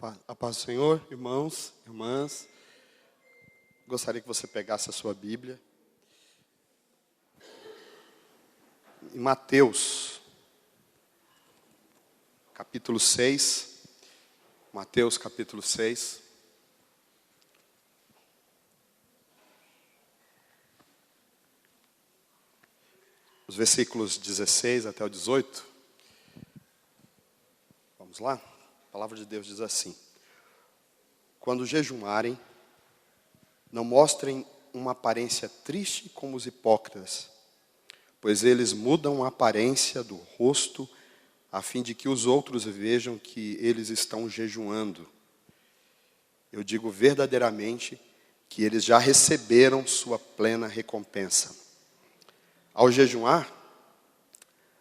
A paz do Senhor, irmãos, irmãs. Gostaria que você pegasse a sua Bíblia. Em Mateus, capítulo 6. Mateus, capítulo 6. Os versículos 16 até o 18. Vamos lá? A palavra de Deus diz assim: quando jejuarem, não mostrem uma aparência triste como os hipócritas, pois eles mudam a aparência do rosto, a fim de que os outros vejam que eles estão jejuando. Eu digo verdadeiramente que eles já receberam sua plena recompensa. Ao jejuar,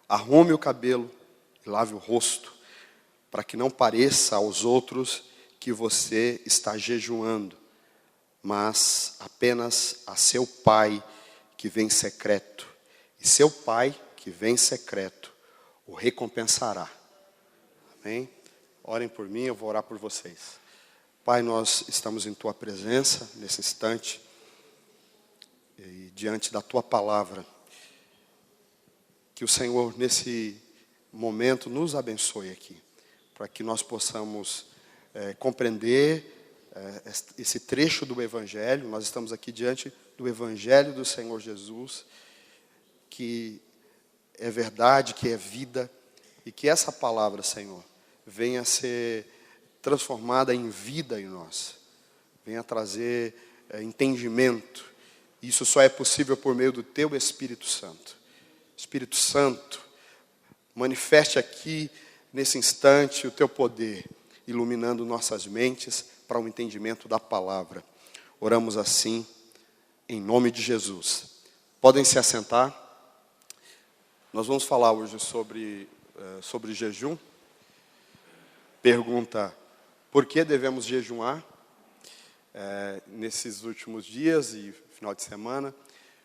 arrume o cabelo e lave o rosto, para que não pareça aos outros que você está jejuando, mas apenas a seu Pai que vem em secreto. E seu Pai que vem em secreto o recompensará. Amém? Orem por mim, eu vou orar por vocês. Pai, nós estamos em Tua presença nesse instante, e diante da Tua palavra. Que o Senhor, nesse momento, nos abençoe aqui, para que nós possamos compreender esse trecho do Evangelho. Nós estamos aqui diante do Evangelho do Senhor Jesus, que é verdade, que é vida, e que essa palavra, Senhor, venha a ser transformada em vida em nós, venha trazer entendimento. Isso só é possível por meio do Teu Espírito Santo. Espírito Santo, manifeste aqui, nesse instante, o Teu poder, iluminando nossas mentes para o entendimento da palavra. Oramos assim, em nome de Jesus. Podem se assentar. Nós vamos falar hoje sobre jejum. Pergunta: por que devemos jejuar? Nesses últimos dias e final de semana,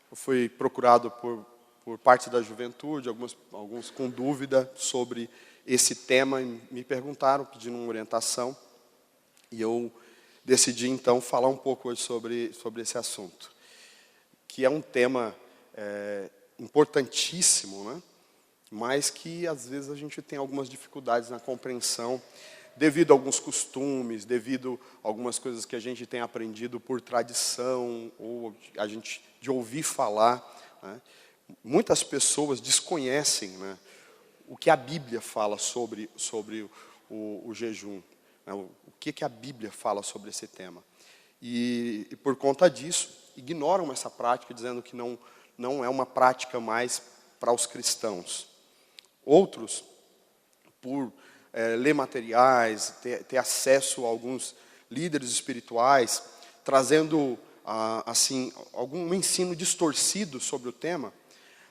eu fui procurado por parte da juventude, alguns com dúvida sobre esse tema, e me perguntaram, pedindo uma orientação, e eu decidi então falar um pouco hoje sobre esse assunto, que é um tema importantíssimo, né? Mas que às vezes a gente tem algumas dificuldades na compreensão, devido a alguns costumes, devido a algumas coisas que a gente tem aprendido por tradição, ou a gente de ouvir falar, né? Muitas pessoas desconhecem, né, o que a Bíblia fala sobre o jejum, né, o que a Bíblia fala sobre esse tema. E por conta disso, ignoram essa prática, dizendo que não é uma prática mais para os cristãos. Outros, por ler materiais, ter acesso a alguns líderes espirituais, trazendo assim algum ensino distorcido sobre o tema,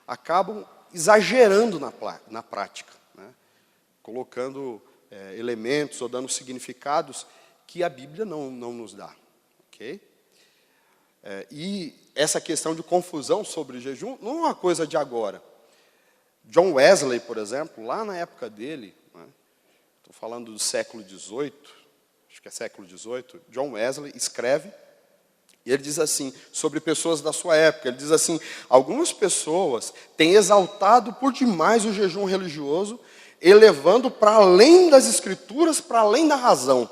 acabam exagerando na prática, né? Colocando elementos ou dando significados que a Bíblia não nos dá. Okay? E essa questão de confusão sobre jejum não é uma coisa de agora. John Wesley, por exemplo, lá na época dele, né, estou falando do século XVIII, acho que é século XVIII, John Wesley escreve, e ele diz assim, sobre pessoas da sua época, ele diz assim: algumas pessoas têm exaltado por demais o jejum religioso, elevando para além das escrituras, para além da razão.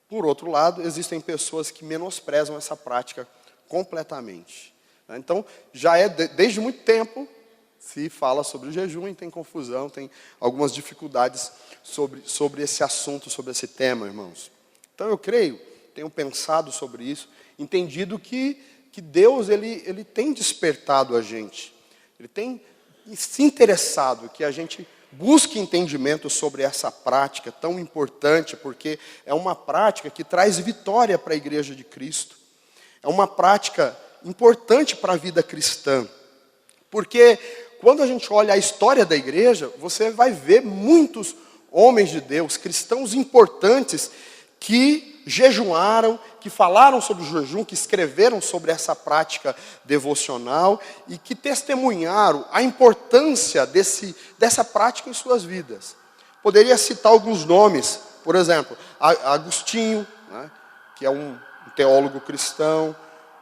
Por outro lado, existem pessoas que menosprezam essa prática completamente. Então, já desde muito tempo, se fala sobre o jejum e tem confusão, tem algumas dificuldades sobre esse assunto, sobre esse tema, irmãos. Então, eu creio, tenho pensado sobre isso, entendido que Deus ele tem despertado a gente, Ele tem se interessado que a gente busque entendimento sobre essa prática tão importante, porque é uma prática que traz vitória para a Igreja de Cristo, é uma prática importante para a vida cristã, porque quando a gente olha a história da igreja, você vai ver muitos homens de Deus, cristãos importantes, que jejuaram, que falaram sobre o jejum, que escreveram sobre essa prática devocional e que testemunharam a importância dessa prática em suas vidas. Poderia citar alguns nomes, Por exemplo, Agostinho, né, que é um teólogo cristão,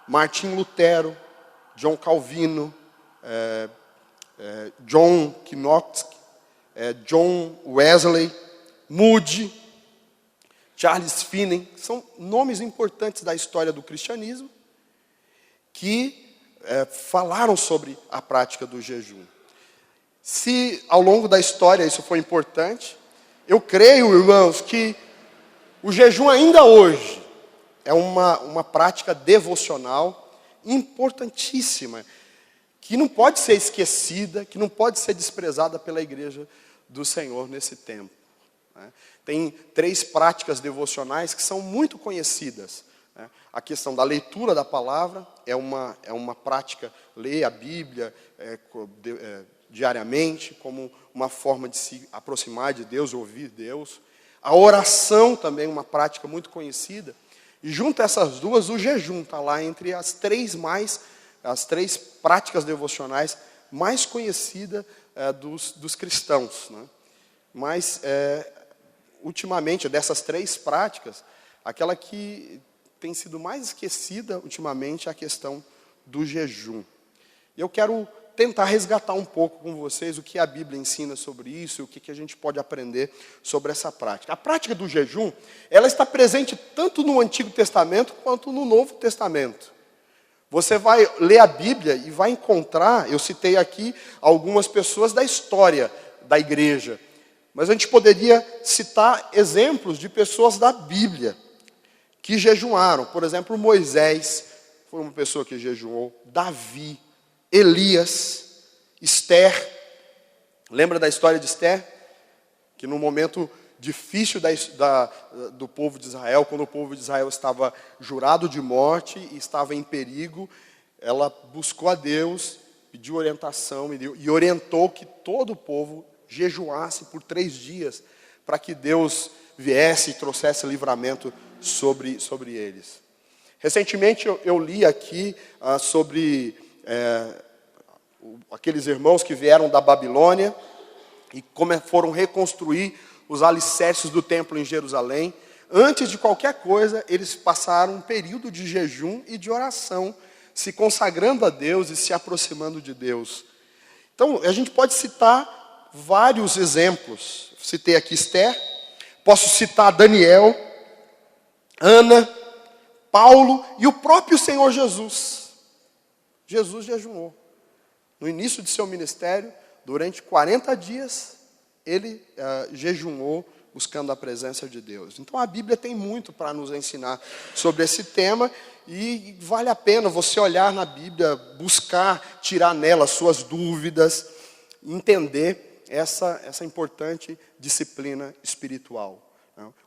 Martim Lutero, John Calvino, John Knox, John Wesley, Moody, Charles Finney, são nomes importantes da história do cristianismo que falaram sobre a prática do jejum. Se ao longo da história isso foi importante, eu creio, irmãos, que o jejum ainda hoje é uma prática devocional importantíssima, que não pode ser esquecida, que não pode ser desprezada pela igreja do Senhor nesse tempo. Tem 3 práticas devocionais que são muito conhecidas. A questão da leitura da palavra é uma prática, ler a Bíblia diariamente, como uma forma de se aproximar de Deus, ouvir Deus. A oração também é uma prática muito conhecida. E junto a essas duas, o jejum está lá entre as 3 práticas devocionais mais conhecidas dos cristãos, né? Mas, ultimamente, dessas 3 práticas, aquela que tem sido mais esquecida ultimamente é a questão do jejum. E eu quero tentar resgatar um pouco com vocês o que a Bíblia ensina sobre isso e o que a gente pode aprender sobre essa prática. A prática do jejum, ela está presente tanto no Antigo Testamento quanto no Novo Testamento. Você vai ler a Bíblia e vai encontrar, eu citei aqui algumas pessoas da história da igreja, mas a gente poderia citar exemplos de pessoas da Bíblia que jejuaram. Por exemplo, Moisés foi uma pessoa que jejuou, Davi, Elias, Esther. Lembra da história de Esther? Que no momento difícil do povo de Israel, quando o povo de Israel estava jurado de morte e estava em perigo, ela buscou a Deus, pediu orientação e orientou que todo o povo jejuasse por 3 dias, para que Deus viesse e trouxesse livramento sobre eles. Recentemente eu li aqui sobre aqueles irmãos que vieram da Babilônia e como foram reconstruir os alicerces do templo em Jerusalém. Antes de qualquer coisa, eles passaram um período de jejum e de oração, se consagrando a Deus e se aproximando de Deus. Então, a gente pode citar vários exemplos. Citei aqui Esther, posso citar Daniel, Ana, Paulo e o próprio Senhor Jesus. Jesus jejuou. No início de seu ministério, durante 40 dias, ele jejuou buscando a presença de Deus. Então a Bíblia tem muito para nos ensinar sobre esse tema e vale a pena você olhar na Bíblia, buscar, tirar nela suas dúvidas, entender essa importante disciplina espiritual.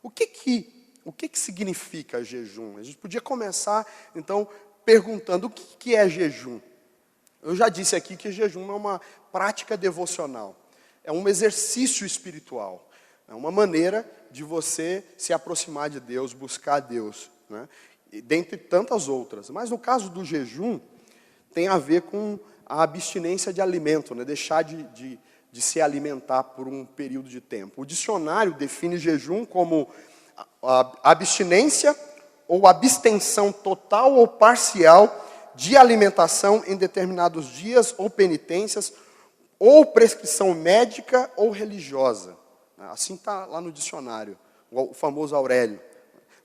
O que significa jejum? A gente podia começar, então, perguntando o que é jejum. Eu já disse aqui que jejum é uma prática devocional. É um exercício espiritual. É uma maneira de você se aproximar de Deus, buscar a Deus, né? E dentre tantas outras. Mas no caso do jejum, tem a ver com a abstinência de alimento, né? Deixar de se alimentar por um período de tempo. O dicionário define jejum como a abstinência ou abstenção total ou parcial de alimentação em determinados dias ou penitências, ou prescrição médica ou religiosa. Assim está lá no dicionário, o famoso Aurélio.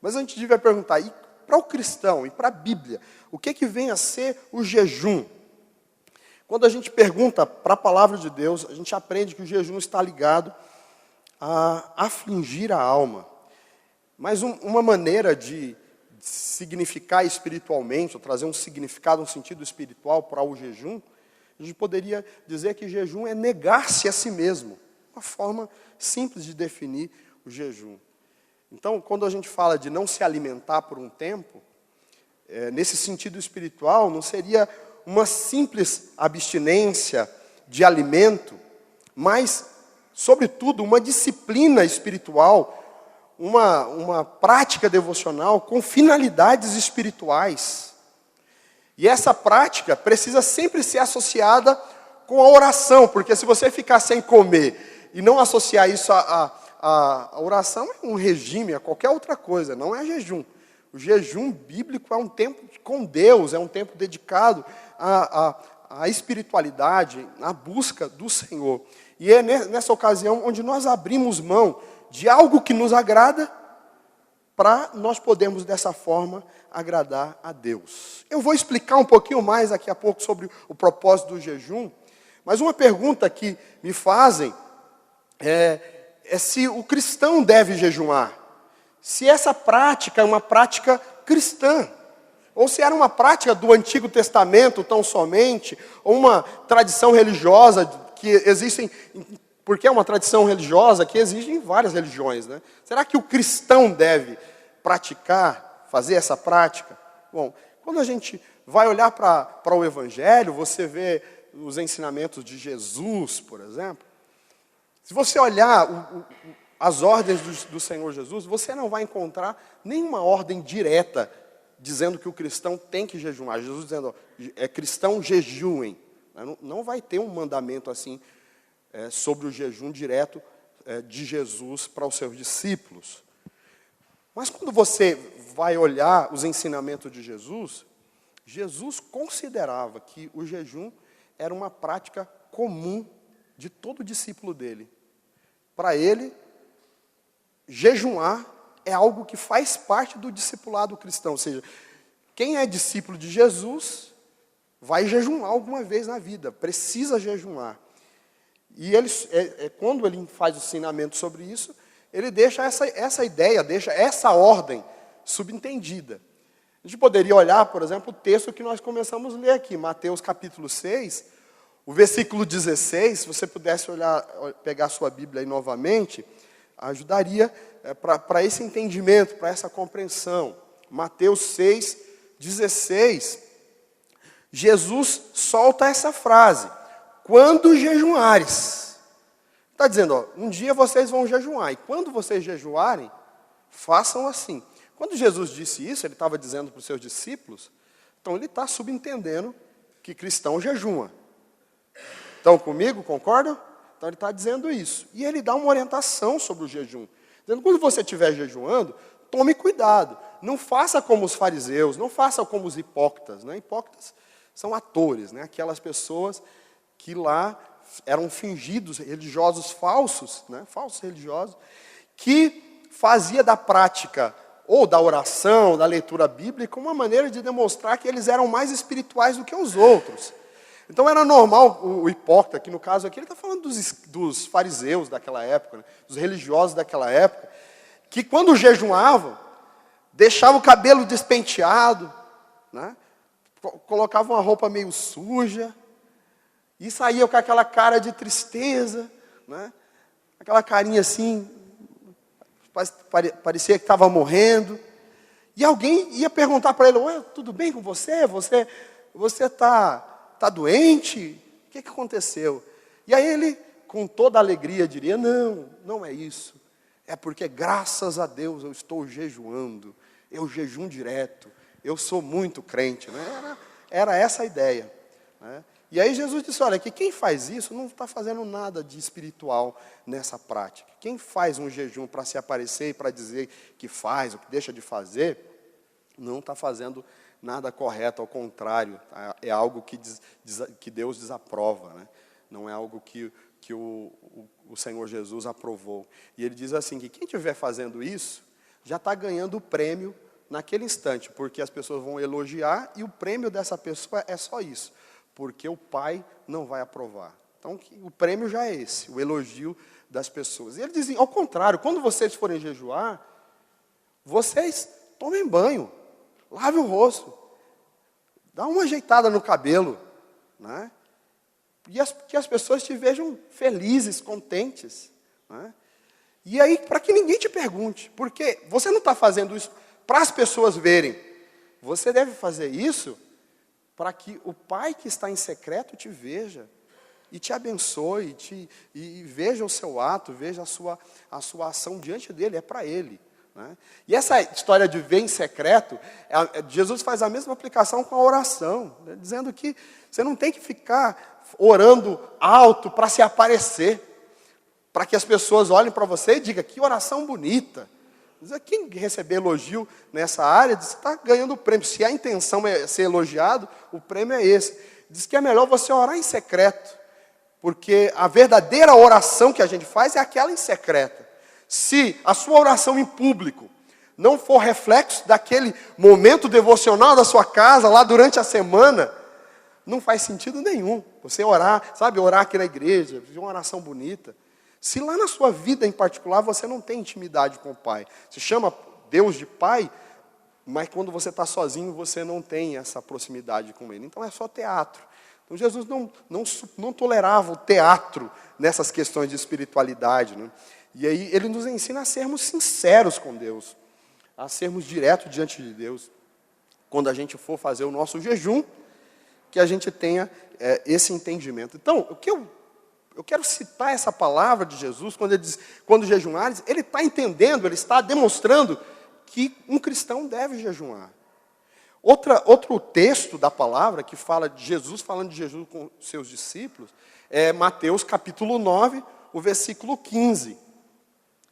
Mas a gente devia perguntar, e para o cristão, e para a Bíblia, o que vem a ser o jejum? Quando a gente pergunta para a palavra de Deus, a gente aprende que o jejum está ligado a afligir a alma. Mas uma maneira de significar espiritualmente, ou trazer um significado, um sentido espiritual para o jejum, a gente poderia dizer que jejum é negar-se a si mesmo. Uma forma simples de definir o jejum. Então, quando a gente fala de não se alimentar por um tempo, nesse sentido espiritual, não seria uma simples abstinência de alimento, mas, sobretudo, uma disciplina espiritual, uma prática devocional com finalidades espirituais. E essa prática precisa sempre ser associada com a oração, porque se você ficar sem comer e não associar isso a oração é um regime, é qualquer outra coisa, não é jejum. O jejum bíblico é um tempo com Deus, é um tempo dedicado à espiritualidade, à busca do Senhor. E é nessa ocasião onde nós abrimos mão de algo que nos agrada, para nós podermos dessa forma agradar a Deus. Eu vou explicar um pouquinho mais daqui a pouco sobre o propósito do jejum, mas uma pergunta que me fazem é se o cristão deve jejuar. Se essa prática é uma prática cristã, ou se era uma prática do Antigo Testamento tão somente, ou uma tradição religiosa que existem, porque é uma tradição religiosa que existe em várias religiões, né? Será que o cristão deve praticar, fazer essa prática? Bom, quando a gente vai olhar para o Evangelho, você vê os ensinamentos de Jesus, por exemplo. Se você olhar as ordens do Senhor Jesus, você não vai encontrar nenhuma ordem direta dizendo que o cristão tem que jejuar. Jesus dizendo, cristão jejuem. Não vai ter um mandamento assim sobre o jejum direto de Jesus para os seus discípulos. Mas quando você vai olhar os ensinamentos de Jesus, Jesus considerava que o jejum era uma prática comum de todo discípulo dele. Para ele, jejuar é algo que faz parte do discipulado cristão. Ou seja, quem é discípulo de Jesus vai jejuar alguma vez na vida, precisa jejuar. E quando ele faz o ensinamento sobre isso, ele deixa essa ideia, deixa essa ordem subentendida. A gente poderia olhar, por exemplo, o texto que nós começamos a ler aqui, Mateus capítulo 6, o versículo 16, se você pudesse pegar a sua Bíblia aí novamente, ajudaria para esse entendimento, para essa compreensão. Mateus 6, 16, Jesus solta essa frase, quando jejuares. Está dizendo, um dia vocês vão jejuar, e quando vocês jejuarem, façam assim. Quando Jesus disse isso, ele estava dizendo para os seus discípulos, então ele está subentendendo que cristão jejua. Estão comigo, concordam? Então ele está dizendo isso. E ele dá uma orientação sobre o jejum. Dizendo, quando você estiver jejuando, tome cuidado. Não faça como os fariseus, não faça como os hipócritas. Né? Hipócritas são atores, né? Aquelas pessoas que lá eram fingidos religiosos falsos, né? Falsos religiosos, que fazia da prática ou da oração, da leitura bíblica, uma maneira de demonstrar que eles eram mais espirituais do que os outros. Então era normal o hipócrita, que no caso aqui ele está falando dos fariseus daquela época, né? Dos religiosos daquela época, que quando jejuavam, deixavam o cabelo despenteado, né? Colocavam uma roupa meio suja, e saíam com aquela cara de tristeza, né? Aquela carinha assim, parecia que estava morrendo. E alguém ia perguntar para ele, tudo bem com você? Você está doente? O que aconteceu? E aí ele, com toda alegria, diria, não é isso. É porque graças a Deus eu estou jejuando. Eu jejum direto. Eu sou muito crente. Né? Era essa a ideia. Né? E aí Jesus disse, olha, que quem faz isso não está fazendo nada de espiritual nessa prática. Quem faz um jejum para se aparecer e para dizer que faz ou que deixa de fazer, não está fazendo nada correto, ao contrário, é algo que Deus desaprova, né? Não é algo que o Senhor Jesus aprovou. E ele diz assim, que quem estiver fazendo isso, já está ganhando o prêmio naquele instante, porque as pessoas vão elogiar e o prêmio dessa pessoa é só isso. Porque o Pai não vai aprovar. Então, o prêmio já é esse, o elogio das pessoas. E ele diz, ao contrário, quando vocês forem jejuar, vocês tomem banho, lave o rosto, dá uma ajeitada no cabelo, né? E que as pessoas te vejam felizes, contentes. Né? E aí, para que ninguém te pergunte, porque você não está fazendo isso para as pessoas verem, você deve fazer isso para que o Pai que está em secreto te veja e te abençoe, e veja o seu ato, veja a sua ação diante dele, é para ele. Né? E essa história de ver em secreto, Jesus faz a mesma aplicação com a oração, né? Dizendo que você não tem que ficar orando alto para se aparecer. para que as pessoas olhem para você e digam, que oração bonita. Quem receber elogio nessa área, diz que está ganhando o prêmio. Se a intenção é ser elogiado, o prêmio é esse. Diz que é melhor você orar em secreto, porque a verdadeira oração que a gente faz é aquela em secreto. Se a sua oração em público não for reflexo daquele momento devocional da sua casa, lá durante a semana, não faz sentido nenhum. Você orar, sabe, orar aqui na igreja, fazer uma oração bonita. Se lá na sua vida em particular você não tem intimidade com o Pai, se chama Deus de Pai, mas quando você está sozinho você não tem essa proximidade com Ele. Então é só teatro. Então Jesus não tolerava o teatro nessas questões de espiritualidade, né? E aí Ele nos ensina a sermos sinceros com Deus, a sermos diretos diante de Deus. Quando a gente for fazer o nosso jejum, que a gente tenha esse entendimento. Então, eu quero citar essa palavra de Jesus, quando ele diz, quando jejuares, ele está entendendo, ele está demonstrando que um cristão deve jejuar. Outro texto da palavra, que fala de Jesus, falando de Jesus com seus discípulos, é Mateus capítulo 9, o versículo 15.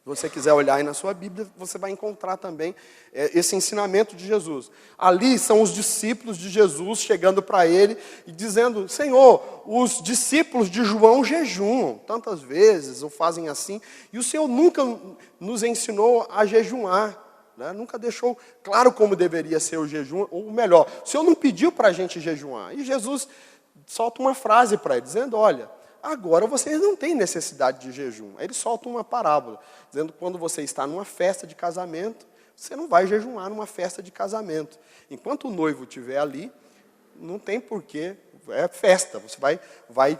Se você quiser olhar aí na sua Bíblia, você vai encontrar também esse ensinamento de Jesus. Ali são os discípulos de Jesus chegando para ele e dizendo, Senhor, os discípulos de João jejuam tantas vezes, ou fazem assim, e o Senhor nunca nos ensinou a jejuar, né? Nunca deixou claro como deveria ser o jejum, ou melhor, o Senhor não pediu para a gente jejuar. E Jesus solta uma frase para ele, dizendo, olha, agora vocês não têm necessidade de jejum. Aí ele solta uma parábola, dizendo que quando você está numa festa de casamento, você não vai jejuar numa festa de casamento. Enquanto o noivo estiver ali, não tem porquê, é festa. Você vai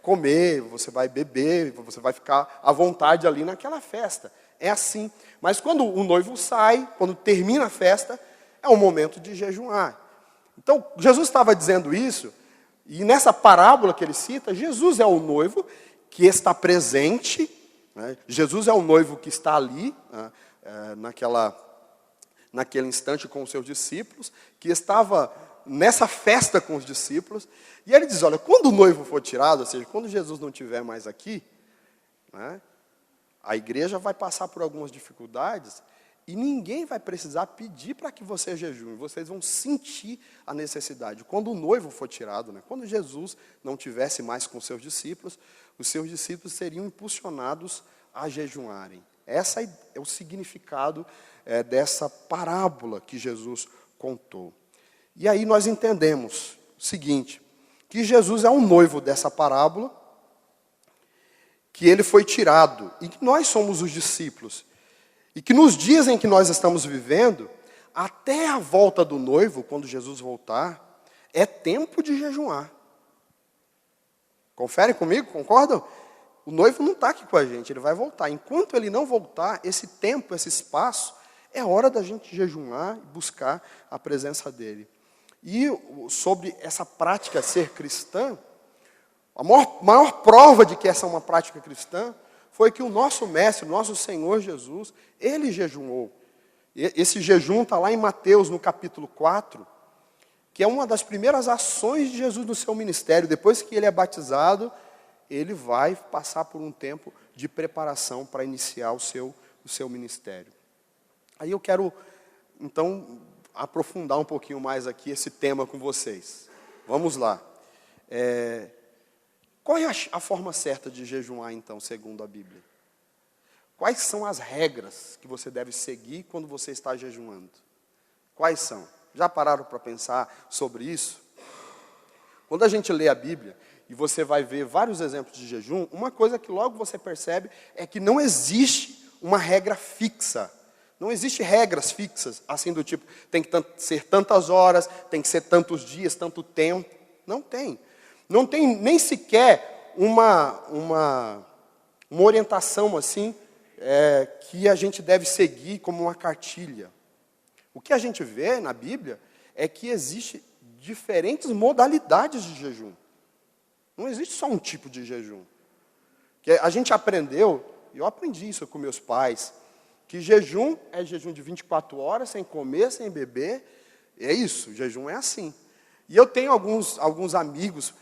comer, você vai beber, você vai ficar à vontade ali naquela festa. É assim. Mas quando o noivo sai, quando termina a festa, é o momento de jejuar. Então, Jesus estava dizendo isso, e nessa parábola que ele cita, Jesus é o noivo que está presente, né? Jesus é o noivo que está ali, né? Naquele instante com os seus discípulos, que estava nessa festa com os discípulos, e ele diz, olha, quando o noivo for tirado, ou seja, quando Jesus não estiver mais aqui, né, a igreja vai passar por algumas dificuldades, e ninguém vai precisar pedir para que você jejue. Vocês vão sentir a necessidade. Quando o noivo for tirado, né? Quando Jesus não tivesse mais com seus discípulos, os seus discípulos seriam impulsionados a jejuarem. Esse é o significado dessa parábola que Jesus contou. E aí nós entendemos o seguinte, que Jesus é o noivo dessa parábola, que ele foi tirado, e que nós somos os discípulos. E que nos dias em que nós estamos vivendo, até a volta do noivo, quando Jesus voltar, é tempo de jejuar. Conferem comigo? Concordam? O noivo não está aqui com a gente, ele vai voltar. Enquanto ele não voltar, esse tempo, esse espaço, é hora da gente jejuar e buscar a presença dele. E sobre essa prática ser cristã, a maior prova de que essa é uma prática cristã, foi que o nosso mestre, o nosso Senhor Jesus, ele jejuou. Esse jejum está lá em Mateus, no capítulo 4, que é uma das primeiras ações de Jesus no seu ministério. Depois que ele é batizado, ele vai passar por um tempo de preparação para iniciar o seu ministério. Aí eu quero, então, aprofundar um pouquinho mais aqui esse tema com vocês. Vamos lá. Qual é a forma certa de jejuar, então, segundo a Bíblia? Quais são as regras que você deve seguir quando você está jejuando? Quais são? Já pararam para pensar sobre isso? Quando a gente lê a Bíblia, e você vai ver vários exemplos de jejum, uma coisa que logo você percebe é que não existe uma regra fixa. Não existe regras fixas, assim do tipo, tem que ser tantas horas, tem que ser tantos dias, tanto tempo. Não tem. Não tem nem sequer uma orientação assim, que a gente deve seguir como uma cartilha. O que a gente vê na Bíblia é que existe diferentes modalidades de jejum. Não existe só um tipo de jejum. Que a gente aprendeu, e eu aprendi isso com meus pais, que jejum é jejum de 24 horas, sem comer, sem beber. É isso, jejum é assim. E eu tenho alguns amigos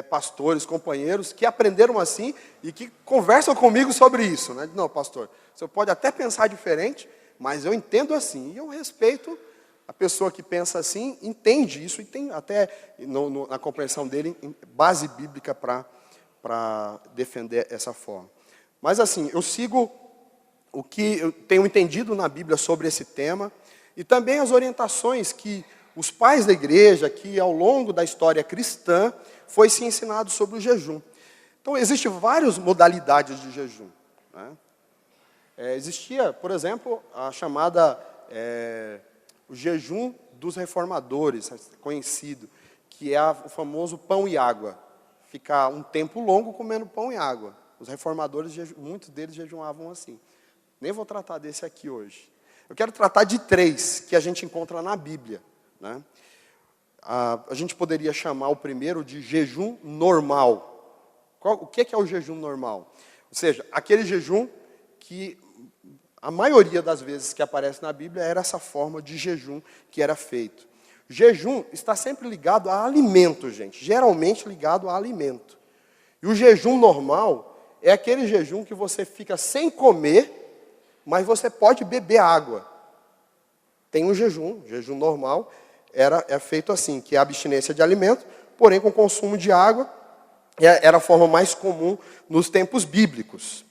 pastores, companheiros, que aprenderam assim e que conversam comigo sobre isso. Né? Não, pastor, você pode até pensar diferente, mas eu entendo assim. E eu respeito a pessoa que pensa assim, entende isso, e tem até na compreensão dele base bíblica para defender essa forma. Mas assim, eu sigo o que eu tenho entendido na Bíblia sobre esse tema, e também as orientações que os pais da igreja, que ao longo da história cristã, foi se ensinado sobre o jejum. Então, existem várias modalidades de jejum. Né? Existia, por exemplo, a chamada o jejum dos reformadores, conhecido, que é o famoso pão e água. Ficar um tempo longo comendo pão e água. Os reformadores, muitos deles jejuavam assim. Nem vou tratar desse aqui hoje. Eu quero tratar de 3 que a gente encontra na Bíblia. Né? A gente poderia chamar o primeiro de jejum normal. O que é o jejum normal? Ou seja, aquele jejum que a maioria das vezes que aparece na Bíblia era essa forma de jejum que era feito. Jejum está sempre ligado a alimento, gente. Geralmente ligado a alimento. E o jejum normal é aquele jejum que você fica sem comer, mas você pode beber água. Tem um jejum normal, é feito assim, que é a abstinência de alimento, porém com consumo de água, era a forma mais comum nos tempos bíblicos.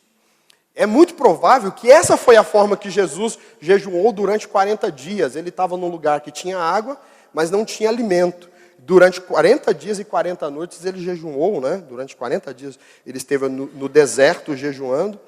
É muito provável que essa foi a forma que Jesus jejuou durante 40 dias. Ele estava num lugar que tinha água, mas não tinha alimento. Durante 40 dias e 40 noites ele jejuou, né? Durante 40 dias ele esteve no deserto jejuando.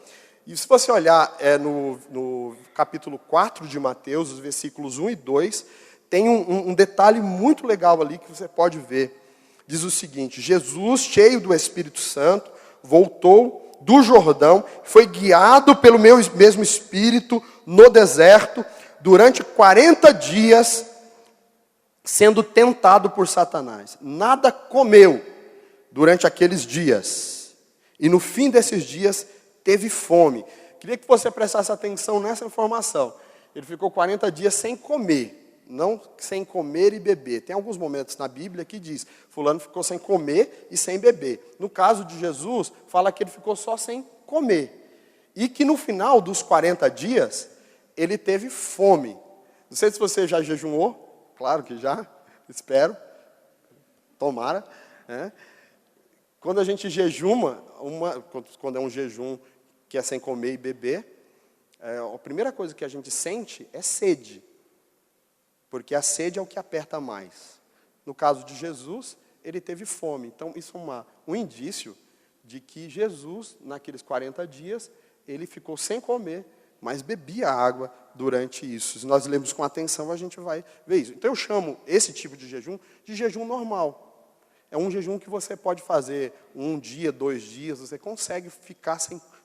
E se você olhar no capítulo 4 de Mateus, os versículos 1 e 2, tem um detalhe muito legal ali que você pode ver. Diz o seguinte: Jesus, cheio do Espírito Santo, voltou do Jordão, foi guiado pelo mesmo Espírito no deserto, durante 40 dias, sendo tentado por Satanás. Nada comeu durante aqueles dias. E no fim desses dias, teve fome. Queria que você prestasse atenção nessa informação. Ele ficou 40 dias sem comer, não sem comer e beber. Tem alguns momentos na Bíblia que diz, fulano ficou sem comer e sem beber. No caso de Jesus, fala que ele ficou só sem comer. E que no final dos 40 dias, ele teve fome. Não sei se você já jejuou, claro que já, espero, tomara. Né? Quando a gente jejuma, quando é um jejum que é sem comer e beber, a primeira coisa que a gente sente é sede. Porque a sede é o que aperta mais. No caso de Jesus, ele teve fome. Então, isso é um indício de que Jesus, naqueles 40 dias, ele ficou sem comer, mas bebia água durante isso. Se nós lemos com atenção, a gente vai ver isso. Então, eu chamo esse tipo de jejum normal. É um jejum que você pode fazer 1 dia, 2 dias, você consegue ficar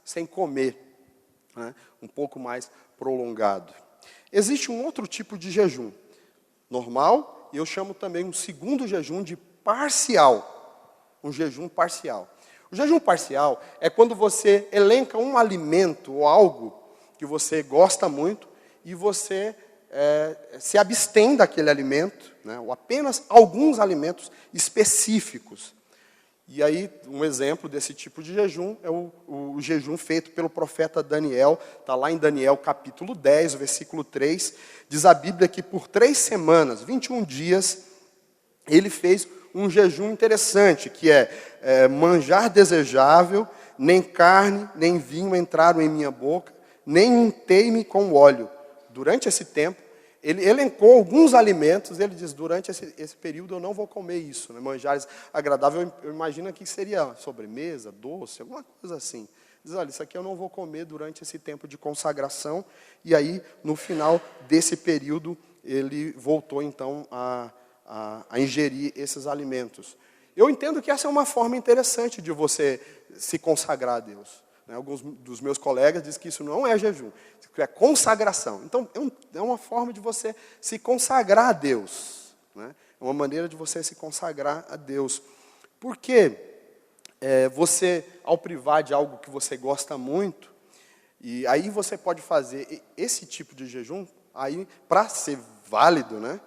sem comer, né? Um pouco mais prolongado. Existe um outro tipo de jejum, normal, e eu chamo também um segundo jejum de parcial. Um jejum parcial. O jejum parcial é quando você elenca um alimento ou algo que você gosta muito e você se abstém daquele alimento, né, ou apenas alguns alimentos específicos. E aí, um exemplo desse tipo de jejum é o jejum feito pelo profeta Daniel. Está lá em Daniel capítulo 10, versículo 3. Diz a Bíblia que por 3 semanas, 21 dias, ele fez um jejum interessante, que é manjar desejável, nem carne, nem vinho entraram em minha boca, nem untei-me com óleo. Durante esse tempo, ele elencou alguns alimentos, ele diz, durante esse período eu não vou comer isso, né? Manjares agradáveis, eu imagino que seria sobremesa, doce, alguma coisa assim. Diz, olha, isso aqui eu não vou comer durante esse tempo de consagração. E aí, no final desse período, ele voltou então a ingerir esses alimentos. Eu entendo que essa é uma forma interessante de você se consagrar a Deus. Alguns dos meus colegas dizem que isso não é jejum, que é consagração. Então, é uma forma de você se consagrar a Deus. Né? É uma maneira de você se consagrar a Deus. Porque você, ao privar de algo que você gosta muito, e aí você pode fazer esse tipo de jejum, aí para ser válido, né?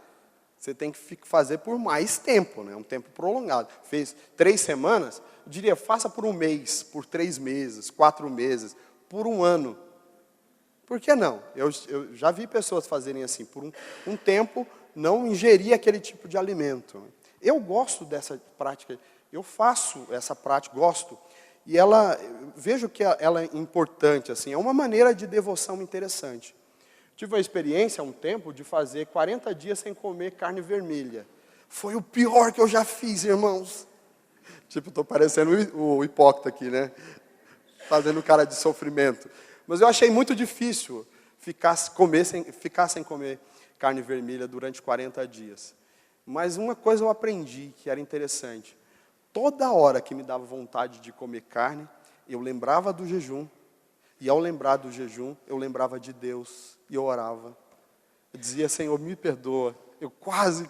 você tem que fazer por mais tempo, né? Um tempo prolongado. Fez 3 semanas, eu diria, faça por 1 mês, por 3 meses, 4 meses, por 1 ano. Por que não? Eu já vi pessoas fazerem assim, por um tempo, não ingerir aquele tipo de alimento. Eu gosto dessa prática, eu faço essa prática, gosto. E vejo que ela é importante, assim, é uma maneira de devoção interessante. Tive uma experiência há um tempo de fazer 40 dias sem comer carne vermelha. Foi o pior que eu já fiz, irmãos. Tipo, estou parecendo o hipócrita aqui, né? Fazendo cara de sofrimento. Mas eu achei muito difícil ficar sem comer carne vermelha durante 40 dias. Mas uma coisa eu aprendi que era interessante. Toda hora que me dava vontade de comer carne, eu lembrava do jejum. E ao lembrar do jejum, eu lembrava de Deus e eu orava. Eu dizia, Senhor, me perdoa. Eu quase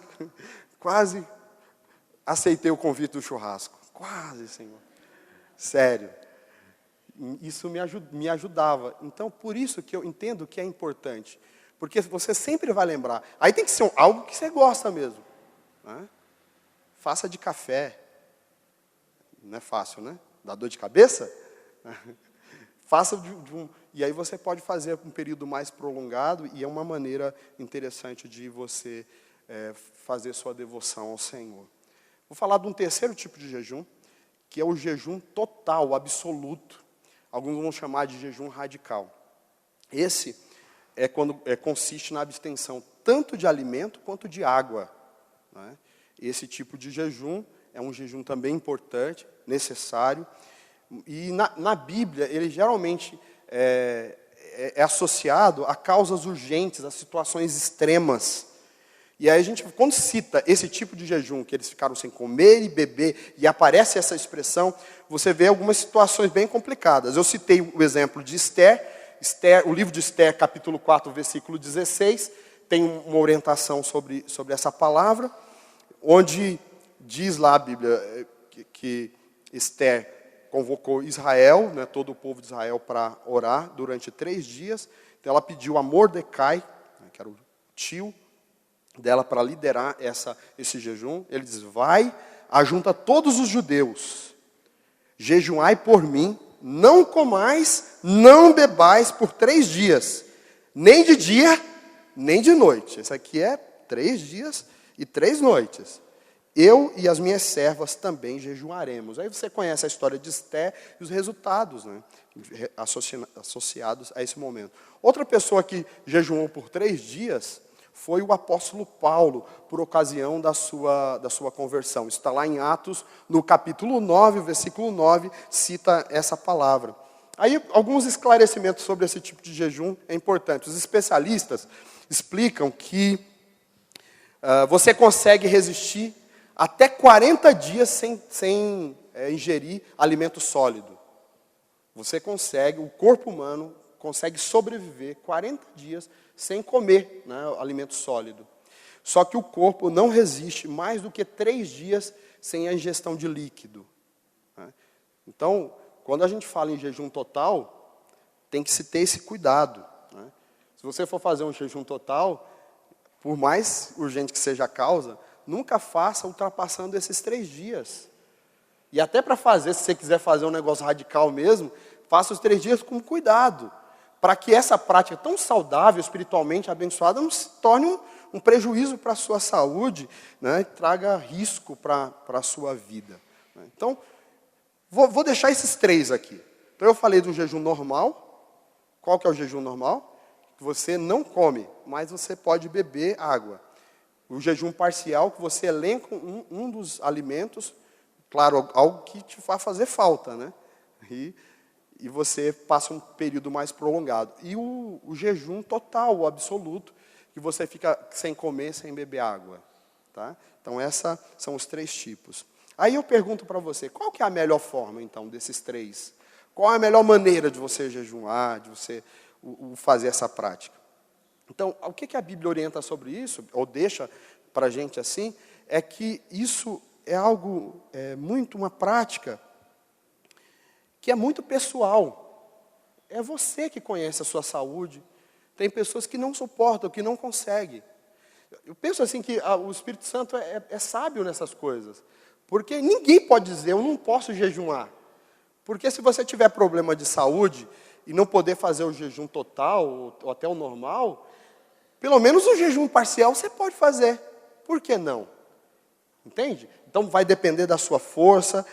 aceitei o convite do churrasco. Quase, Senhor. Sério. Isso me ajudava. Então, por isso que eu entendo que é importante. Porque você sempre vai lembrar. Aí tem que ser algo que você gosta mesmo. Né? Faça de café. Não é fácil, né? Dá dor de cabeça? Faça e aí você pode fazer um período mais prolongado e é uma maneira interessante de você fazer sua devoção ao Senhor. Vou falar de um terceiro tipo de jejum, que é o jejum total, absoluto. Alguns vão chamar de jejum radical. Esse consiste na abstenção tanto de alimento quanto de água. Né? Esse tipo de jejum é um jejum também importante, necessário. E na Bíblia, ele geralmente é associado a causas urgentes, a situações extremas. E aí quando cita esse tipo de jejum, que eles ficaram sem comer e beber, e aparece essa expressão, você vê algumas situações bem complicadas. Eu citei o exemplo de Esther, o livro de Esther, capítulo 4, versículo 16, tem uma orientação sobre essa palavra, onde diz lá a Bíblia que Esther convocou Israel, né, todo o povo de Israel, para orar durante 3 dias. Então ela pediu a Mordecai, né, que era o tio dela, para liderar esse jejum. Ele diz, vai, ajunta todos os judeus, jejuai por mim, não comais, não bebais por 3 dias, nem de dia, nem de noite. Esse aqui é 3 dias e 3 noites. Eu e as minhas servas também jejuaremos. Aí você conhece a história de Esther e os resultados, né, associados a esse momento. Outra pessoa que jejuou por 3 dias foi o apóstolo Paulo, por ocasião da sua conversão. Isso está lá em Atos, no capítulo 9, versículo 9, cita essa palavra. Aí, alguns esclarecimentos sobre esse tipo de jejum é importante. Os especialistas explicam que você consegue resistir até 40 dias sem ingerir alimento sólido. Você consegue, o corpo humano consegue sobreviver 40 dias sem comer, né, alimento sólido. Só que o corpo não resiste mais do que 3 dias sem a ingestão de líquido. Né? Então, quando a gente fala em jejum total, tem que se ter esse cuidado. Né? Se você for fazer um jejum total, por mais urgente que seja a causa, nunca faça ultrapassando esses 3 dias. E até para fazer, se você quiser fazer um negócio radical mesmo, faça os 3 dias com cuidado, para que essa prática tão saudável, espiritualmente abençoada, não se torne um prejuízo para a sua saúde, né, e traga risco para a sua vida. Então, vou deixar esses 3 aqui. Então, eu falei do jejum normal. Qual que é o jejum normal? Que você não come, mas você pode beber água. O jejum parcial, que você elenca um dos alimentos, claro, algo que te vai fazer falta, né? E você passa um período mais prolongado. E o jejum total, o absoluto, que você fica sem comer, sem beber água. Tá? Então, esses são os 3 tipos. Aí eu pergunto para você, qual que é a melhor forma, então, desses 3? Qual é a melhor maneira de você jejuar, de você fazer essa prática? Então, o que a Bíblia orienta sobre isso, ou deixa para a gente assim, é que isso é algo, uma prática que é muito pessoal. É você que conhece a sua saúde. Tem pessoas que não suportam, que não conseguem. Eu penso assim que o Espírito Santo é sábio nessas coisas. Porque ninguém pode dizer, eu não posso jejuar. Porque se você tiver problema de saúde e não poder fazer o jejum total, ou até o normal, pelo menos o jejum parcial você pode fazer. Por que não? Entende? Então vai depender da sua força,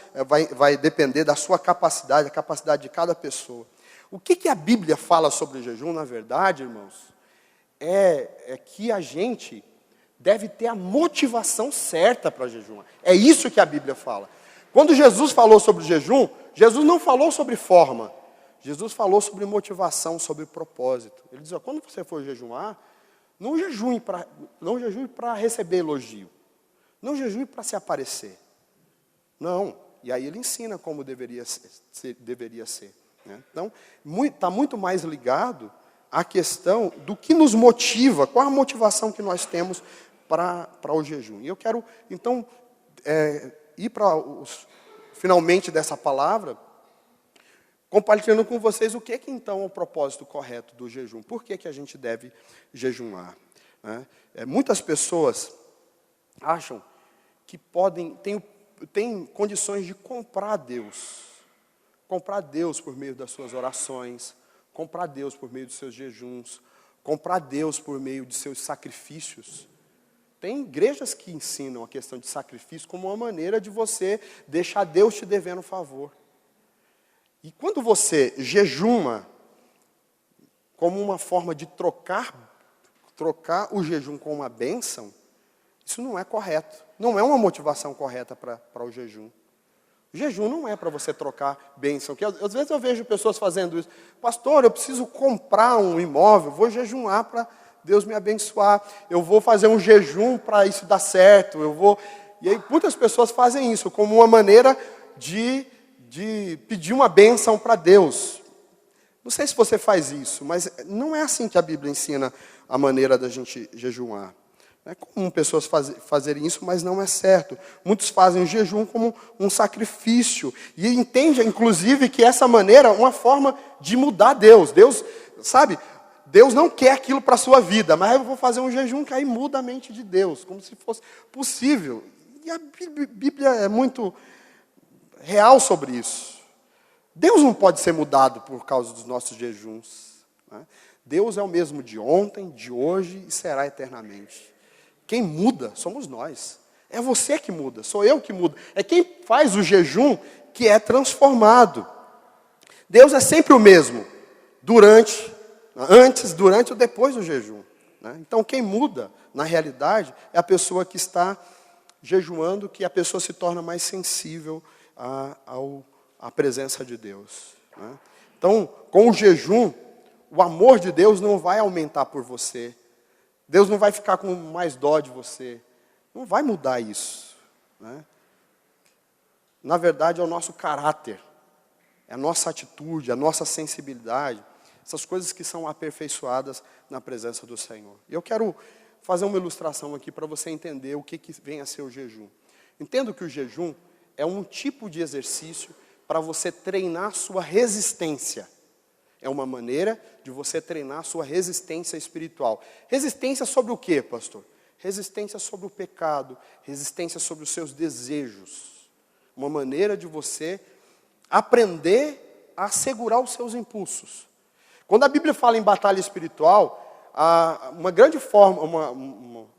vai depender da sua capacidade, a capacidade de cada pessoa. O que a Bíblia fala sobre o jejum, na verdade, irmãos, é que a gente deve ter a motivação certa para jejuar. É isso que a Bíblia fala. Quando Jesus falou sobre o jejum, Jesus não falou sobre forma. Jesus falou sobre motivação, sobre propósito. Ele diz, quando você for jejuar, não jejue para receber elogio. Não jejue para se aparecer. Não. E aí ele ensina como deveria ser. Né? Então, está muito mais ligado à questão do que nos motiva, qual a motivação que nós temos para o jejum. E eu quero, então, ir para finalmente dessa palavra, compartilhando com vocês o que então é o propósito correto do jejum. Por que a gente deve jejuar? Né? Muitas pessoas acham que têm condições de comprar Deus. Comprar Deus por meio das suas orações, comprar Deus por meio dos seus jejuns, comprar Deus por meio de seus sacrifícios. Tem igrejas que ensinam a questão de sacrifício como uma maneira de você deixar Deus te devendo favor. E quando você jejuma como uma forma de trocar o jejum com uma bênção, isso não é correto. Não é uma motivação correta para o jejum. O jejum não é para você trocar bênção. Porque às vezes eu vejo pessoas fazendo isso. Pastor, eu preciso comprar um imóvel, vou jejuar para Deus me abençoar. Eu vou fazer um jejum para isso dar certo. E aí muitas pessoas fazem isso como uma maneira de pedir uma bênção para Deus. Não sei se você faz isso, mas não é assim que a Bíblia ensina a maneira da gente jejuar. É comum pessoas fazerem isso, mas não é certo. Muitos fazem o jejum como um sacrifício. E entendem, inclusive, que essa maneira é uma forma de mudar Deus. Deus, sabe, Deus não quer aquilo para a sua vida, mas eu vou fazer um jejum que aí muda a mente de Deus, como se fosse possível. E a Bíblia é muito real sobre isso. Deus não pode ser mudado por causa dos nossos jejuns. Né? Deus é o mesmo de ontem, de hoje e será eternamente. Quem muda somos nós. É você que muda, sou eu que mudo. É quem faz o jejum que é transformado. Deus é sempre o mesmo, antes, durante ou depois do jejum. Né? Então quem muda, na realidade, é a pessoa que está jejuando, que a pessoa se torna mais sensível à presença de Deus. Né? Então, com o jejum, o amor de Deus não vai aumentar por você. Deus não vai ficar com mais dó de você. Não vai mudar isso. Né? Na verdade, é o nosso caráter. É a nossa atitude, a nossa sensibilidade. Essas coisas que são aperfeiçoadas na presença do Senhor. E eu quero fazer uma ilustração aqui para você entender o que vem a ser o jejum. Entendo que o jejum é um tipo de exercício para você treinar sua resistência. É uma maneira de você treinar sua resistência espiritual. Resistência sobre o quê, pastor? Resistência sobre o pecado, resistência sobre os seus desejos. Uma maneira de você aprender a segurar os seus impulsos. Quando a Bíblia fala em batalha espiritual, uma grande forma,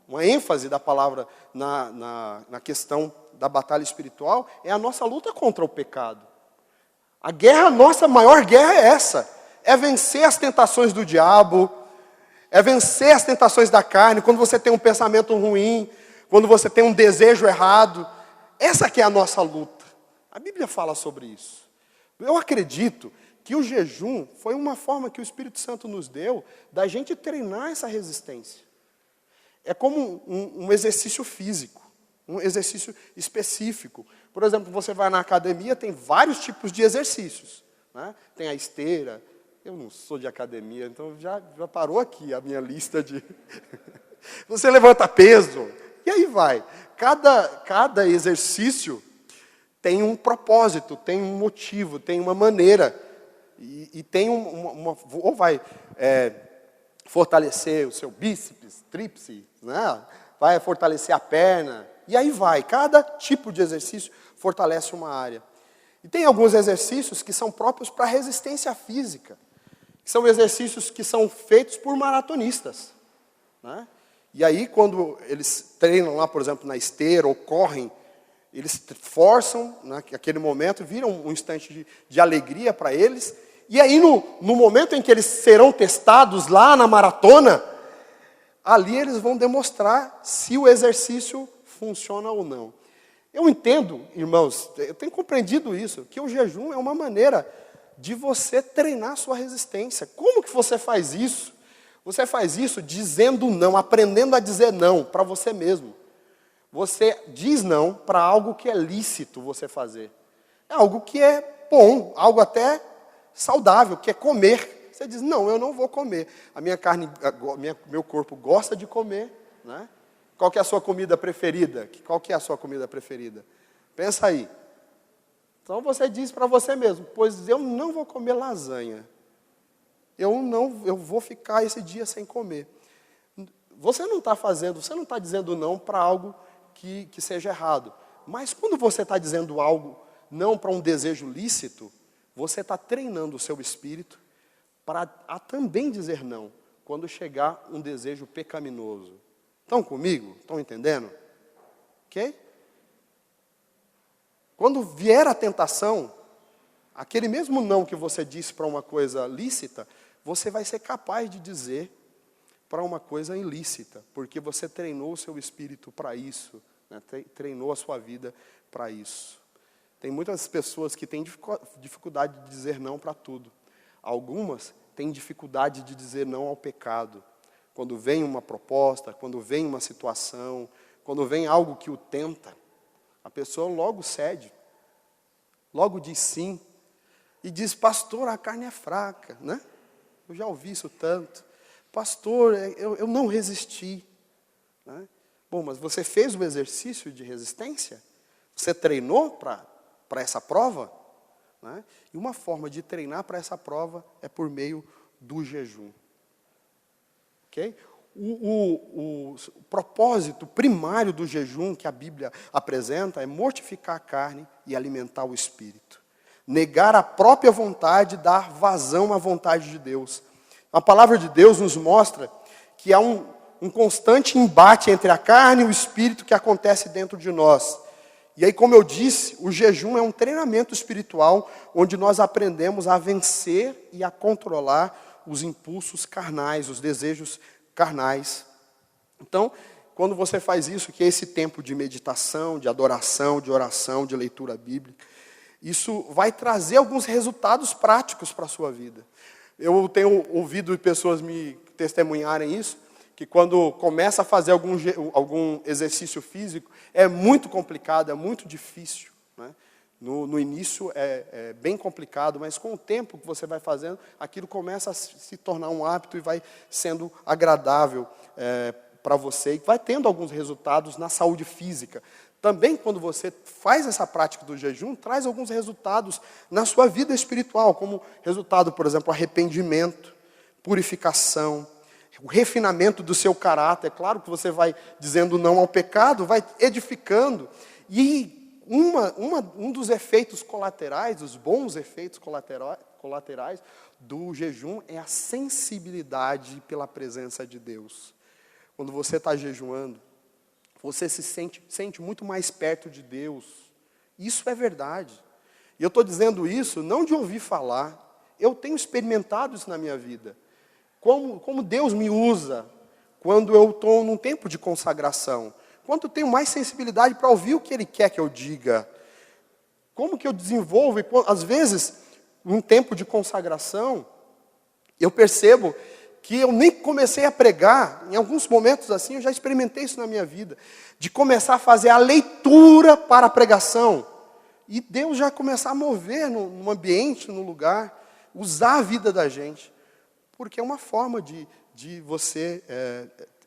uma ênfase da palavra na questão da batalha espiritual é a nossa luta contra o pecado. Nossa maior guerra é essa. É vencer as tentações do diabo, é vencer as tentações da carne, quando você tem um pensamento ruim, quando você tem um desejo errado. Essa que é a nossa luta. A Bíblia fala sobre isso. Eu acredito que o jejum foi uma forma que o Espírito Santo nos deu da gente treinar essa resistência. É como um exercício físico, um exercício específico. Por exemplo, você vai na academia, tem vários tipos de exercícios. Né? Tem a esteira. Eu não sou de academia, então já parou aqui a minha lista de... Você levanta peso, e aí vai. Cada exercício tem um propósito, tem um motivo, tem uma maneira. E tem fortalecer o seu bíceps, tríceps, né? Vai fortalecer a perna, e aí vai. Cada tipo de exercício fortalece uma área. E tem alguns exercícios que são próprios para resistência física, que são exercícios que são feitos por maratonistas, né? E aí, quando eles treinam lá, por exemplo, na esteira ou correm, eles forçam, naquele momento, viram um instante de alegria para eles. E aí, no momento em que eles serão testados lá na maratona, ali eles vão demonstrar se o exercício funciona ou não. Eu entendo, irmãos, eu tenho compreendido isso, que o jejum é uma maneira de você treinar a sua resistência. Como que você faz isso? Você faz isso dizendo não, aprendendo a dizer não para você mesmo. Você diz não para algo que é lícito você fazer. É algo que é bom, algo até saudável, que é comer. Você diz, não, eu não vou comer. A minha carne, meu corpo gosta de comer, né? Qual que é a sua comida preferida? Qual que é a sua comida preferida? Pensa aí. Então você diz para você mesmo, pois eu não vou comer lasanha. Eu vou ficar esse dia sem comer. Você não está dizendo não para algo que seja errado. Mas quando você está dizendo algo não para um desejo lícito, você está treinando o seu espírito para também dizer não, quando chegar um desejo pecaminoso. Estão comigo? Estão entendendo? Ok? Quando vier a tentação, aquele mesmo não que você disse para uma coisa lícita, você vai ser capaz de dizer para uma coisa ilícita, porque você treinou o seu espírito para isso, né? Treinou a sua vida para isso. Tem muitas pessoas que têm dificuldade de dizer não para tudo. Algumas têm dificuldade de dizer não ao pecado. Quando vem uma proposta, quando vem uma situação, quando vem algo que o tenta, a pessoa logo cede, logo diz sim, e diz, pastor, a carne é fraca, né? Eu já ouvi isso tanto. Pastor, eu não resisti, né? Bom, mas você fez o exercício de resistência? Você treinou para essa prova? Né? E uma forma de treinar para essa prova é por meio do jejum. Okay? O propósito primário do jejum que a Bíblia apresenta é mortificar a carne e alimentar o espírito. Negar a própria vontade, dar vazão à vontade de Deus. A palavra de Deus nos mostra que há um constante embate entre a carne e o espírito que acontece dentro de nós. E aí, como eu disse, o jejum é um treinamento espiritual onde nós aprendemos a vencer e a controlar os impulsos carnais, os desejos carnais. Então, quando você faz isso, que é esse tempo de meditação, de adoração, de oração, de leitura bíblica, isso vai trazer alguns resultados práticos para a sua vida. Eu tenho ouvido pessoas me testemunharem isso, que quando começa a fazer algum exercício físico, é muito complicado, é muito difícil, né? No início é bem complicado, mas com o tempo que você vai fazendo, aquilo começa a se tornar um hábito e vai sendo agradável para você. E vai tendo alguns resultados na saúde física. Também, quando você faz essa prática do jejum, traz alguns resultados na sua vida espiritual, como resultado, por exemplo, arrependimento, purificação, o refinamento do seu caráter. É claro que você vai dizendo não ao pecado, vai edificando. E um dos efeitos colaterais, os bons efeitos colaterais do jejum é a sensibilidade pela presença de Deus. Quando você está jejuando, você se sente muito mais perto de Deus. Isso é verdade. E eu estou dizendo isso não de ouvir falar. Eu tenho experimentado isso na minha vida. Como Deus me usa quando eu estou num tempo de consagração. Quanto eu tenho mais sensibilidade para ouvir o que Ele quer que eu diga. Como que eu desenvolvo, e às vezes, num tempo de consagração, eu percebo que eu nem comecei a pregar, em alguns momentos assim, eu já experimentei isso na minha vida, de começar a fazer a leitura para a pregação, e Deus já começar a mover no ambiente, no lugar, usar a vida da gente, porque é uma forma de você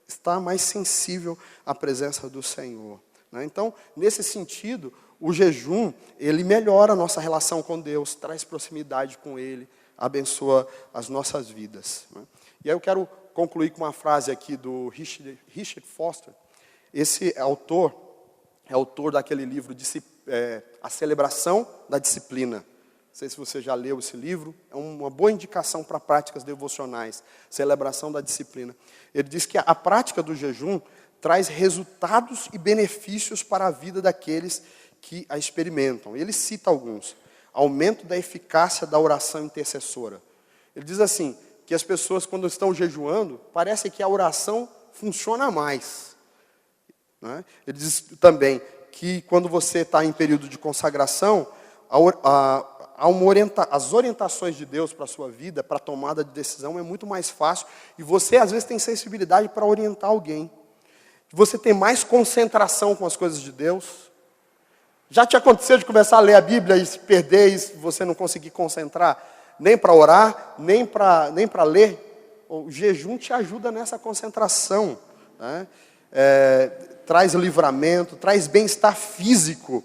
estar mais sensível à presença do Senhor, né? Então, nesse sentido, o jejum, ele melhora a nossa relação com Deus, traz proximidade com Ele, abençoa as nossas vidas, né? E aí eu quero concluir com uma frase aqui do Richard Foster. Esse autor é autor daquele livro, A Celebração da Disciplina. Não sei se você já leu esse livro, é uma boa indicação para práticas devocionais, Celebração da Disciplina. Ele diz que a prática do jejum traz resultados e benefícios para a vida daqueles que a experimentam. Ele cita alguns. Aumento da eficácia da oração intercessora. Ele diz assim, que as pessoas quando estão jejuando, parece que a oração funciona mais. Né? Ele diz também que quando você está em período de consagração, as orientações de Deus para a sua vida, para a tomada de decisão, é muito mais fácil. E você, às vezes, tem sensibilidade para orientar alguém. Você tem mais concentração com as coisas de Deus. Já te aconteceu de começar a ler a Bíblia e se perder e você não conseguir concentrar, nem para orar, nem para ler? O jejum te ajuda nessa concentração. Né? Traz livramento, traz bem-estar físico,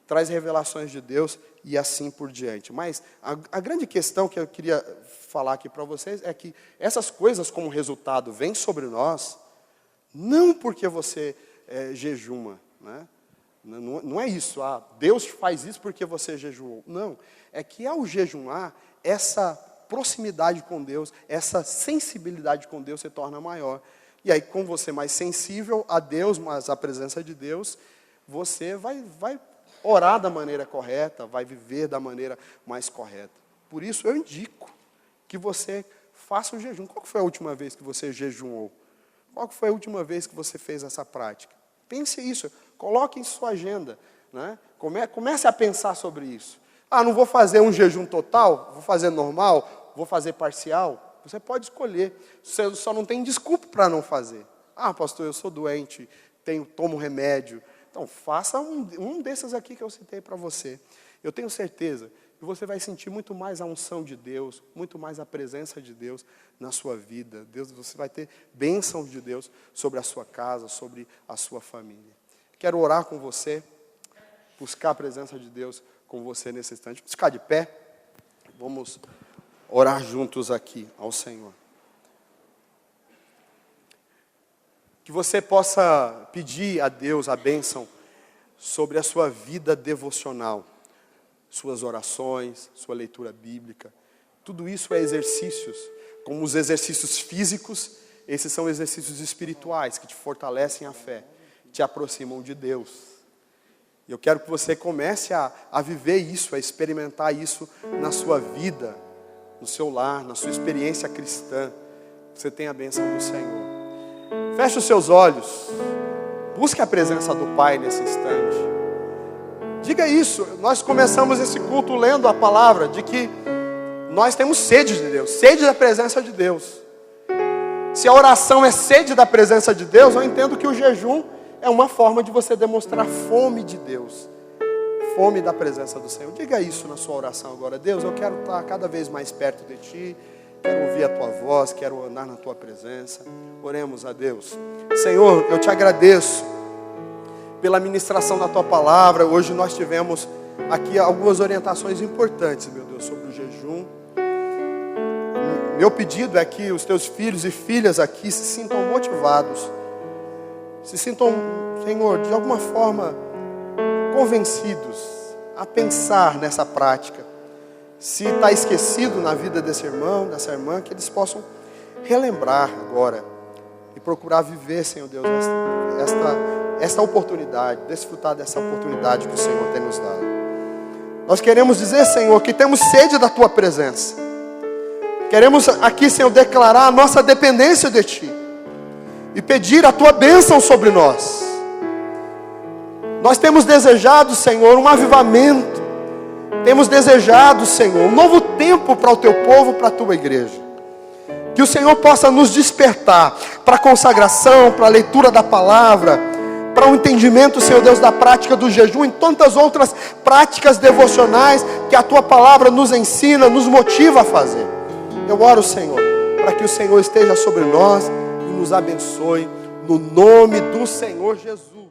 traz revelações de Deus e assim por diante. Mas a grande questão que eu queria falar aqui para vocês é que essas coisas como resultado vêm sobre nós, não porque você jejuma, né? Não é isso, Deus faz isso porque você jejuou. Não, é que ao jejuar, essa proximidade com Deus, essa sensibilidade com Deus se torna maior. E aí, com você mais sensível a Deus, mas à presença de Deus, você vai orar da maneira correta, vai viver da maneira mais correta. Por isso, eu indico que você faça o jejum. Qual foi a última vez que você jejuou? Qual foi a última vez que você fez essa prática? Pense isso, coloque em sua agenda. Né? Comece a pensar sobre isso. Não vou fazer um jejum total, vou fazer normal, vou fazer parcial. Você pode escolher, você só não tem desculpa para não fazer. Pastor, eu sou doente, tomo remédio. Então, faça um desses aqui que eu citei para você. Eu tenho certeza que você vai sentir muito mais a unção de Deus, muito mais a presença de Deus na sua vida. Você vai ter bênçãos de Deus sobre a sua casa, sobre a sua família. Quero orar com você, buscar a presença de Deus com você nesse instante. Vamos ficar de pé, vamos orar juntos aqui ao Senhor. Que você possa pedir a Deus a bênção sobre a sua vida devocional, suas orações, sua leitura bíblica. Tudo isso é exercícios, como os exercícios físicos, esses são exercícios espirituais que te fortalecem a fé, te aproximam de Deus. E eu quero que você comece a viver isso, a experimentar isso na sua vida, no seu lar, na sua experiência cristã. Você tem a bênção do Senhor. Feche os seus olhos. Busque a presença do Pai nesse instante. Diga isso. Nós começamos esse culto lendo a palavra de que nós temos sede de Deus, sede da presença de Deus. Se a oração é sede da presença de Deus, eu entendo que o jejum é uma forma de você demonstrar fome de Deus, fome da presença do Senhor. Diga isso na sua oração agora. Deus, eu quero estar cada vez mais perto de Ti, quero ouvir a Tua voz, quero andar na Tua presença. Oremos a Deus. Senhor, eu Te agradeço pela ministração da Tua palavra. Hoje nós tivemos aqui algumas orientações importantes, meu Deus, sobre o jejum. Meu pedido é que os Teus filhos e filhas aqui se sintam motivados, se sintam, Senhor, de alguma forma convencidos a pensar nessa prática. Se está esquecido na vida desse irmão, dessa irmã, que eles possam relembrar agora e procurar viver, Senhor Deus, esta oportunidade, desfrutar dessa oportunidade que o Senhor tem nos dado. Nós queremos dizer, Senhor, que temos sede da Tua presença. Queremos aqui, Senhor, declarar a nossa dependência de Ti e pedir a Tua bênção sobre nós. Nós temos desejado, Senhor, um avivamento. Temos desejado, Senhor, um novo tempo para o Teu povo, para a Tua igreja. Que o Senhor possa nos despertar para a consagração, para a leitura da palavra, para o entendimento, Senhor Deus, da prática do jejum e tantas outras práticas devocionais que a Tua palavra nos ensina, nos motiva a fazer. Eu oro, Senhor, para que o Senhor esteja sobre nós e nos abençoe, no nome do Senhor Jesus.